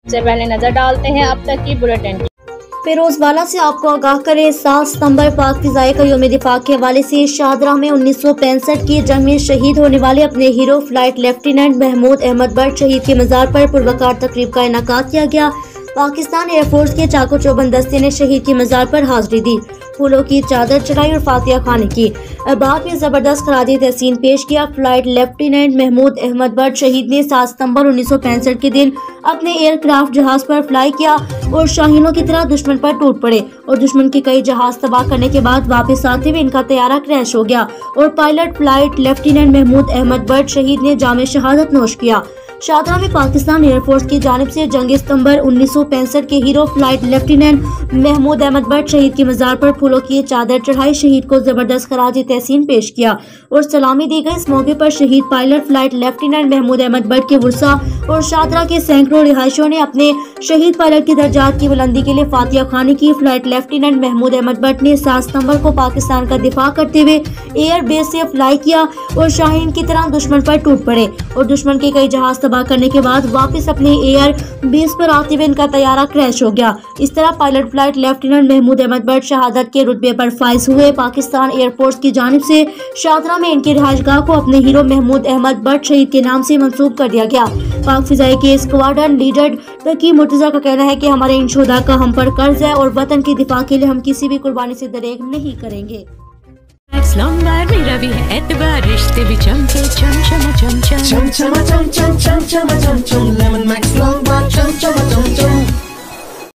सबसे पहले नजर डालते हैं अब तक की बुलेटिन। फिरोजवाला से आपको आगाह करें, 7 सितंबर पाक फिजाई का यौम दिफा के हवाले से शाहदरा में 1965 की जंग में शहीद होने वाले अपने hero flight lieutenant Mahmood Ahmed Butt शहीद के मजार पर पुरवकार तकरीब का इनेकाद किया गया। पाकिस्तान एयरफोर्स के चाको चौबंद दस्ते ने शहीद के मजार पर हाजिरी दी, फूलों की चादर चढ़ाई और फातिया खाने की। बाद में जबरदस्त खराजी तहसीन पेश किया। फ्लाइट लेफ्टिनेंट महमूद अहमद बट शहीद ने 7 सितंबर 1965 के दिन अपने एयरक्राफ्ट जहाज पर फ्लाई किया और शाहीनों की तरह दुश्मन पर टूट पड़े और दुश्मन के कई जहाज तबाह करने के बाद वापस आते हुए इनका तैयारा क्रैश हो गया और pilot flight lieutenant Mahmood Ahmed Butt शहीद ने जामे शहादत नोश किया। शाहदरा में पाकिस्तान एयरफोर्स की जानिब से जंग सितंबर 1965 के hero flight lieutenant Mahmood Ahmed Butt शहीद की मजार पर फूलों की चादर चढ़ाई, शहीद को जबरदस्त खराजी तहसीन पेश किया और सलामी दी गई। इस मौके पर शहीद pilot flight lieutenant Mahmood Ahmed Butt के वर्सा और शाहदरा के सैकड़ों रिहायशियों ने अपने शहीद पायलट की दर्जात की बुलंदी के लिए फातिया खानी की। फ्लाइट लेफ्टिनेंट महमूद अहमद बट ने 7 सितंबर को पाकिस्तान का दिफा करते हुए एयर बेस से फ्लाई किया और शाहीन की तरह दुश्मन पर टूट पड़े और दुश्मन के कई जहाज तबाह करने के बाद वापस अपने एयर बेस पर आते हुए इनका तैयारा क्रैश हो गया। इस तरह pilot flight lieutenant Mahmood Ahmed Butt शहादत के रुतबे पर फाइज हुए। पाकिस्तान एयरफोर्स की जानिब से शाहदरा में इनकी रिहाइशगाह को अपने हीरो महमूद अहमद बट शहीद के नाम से मंसूब कर दिया गया। पाक फिजाई के स्क्वाड्रन लीडर तकी मुर्तजा का कहना है कि हमारे इन शोधा का हम पर कर्ज है और वतन के दिफा के लिए हम किसी भी कुर्बानी से दरेग नहीं करेंगे। मेरा भी है एतबार, रिश्ते भी चमके चम चम चम चम चम चम चम चम चम चम चम चम लेमन मैक्स लॉन्ग बार चम चम चम चम।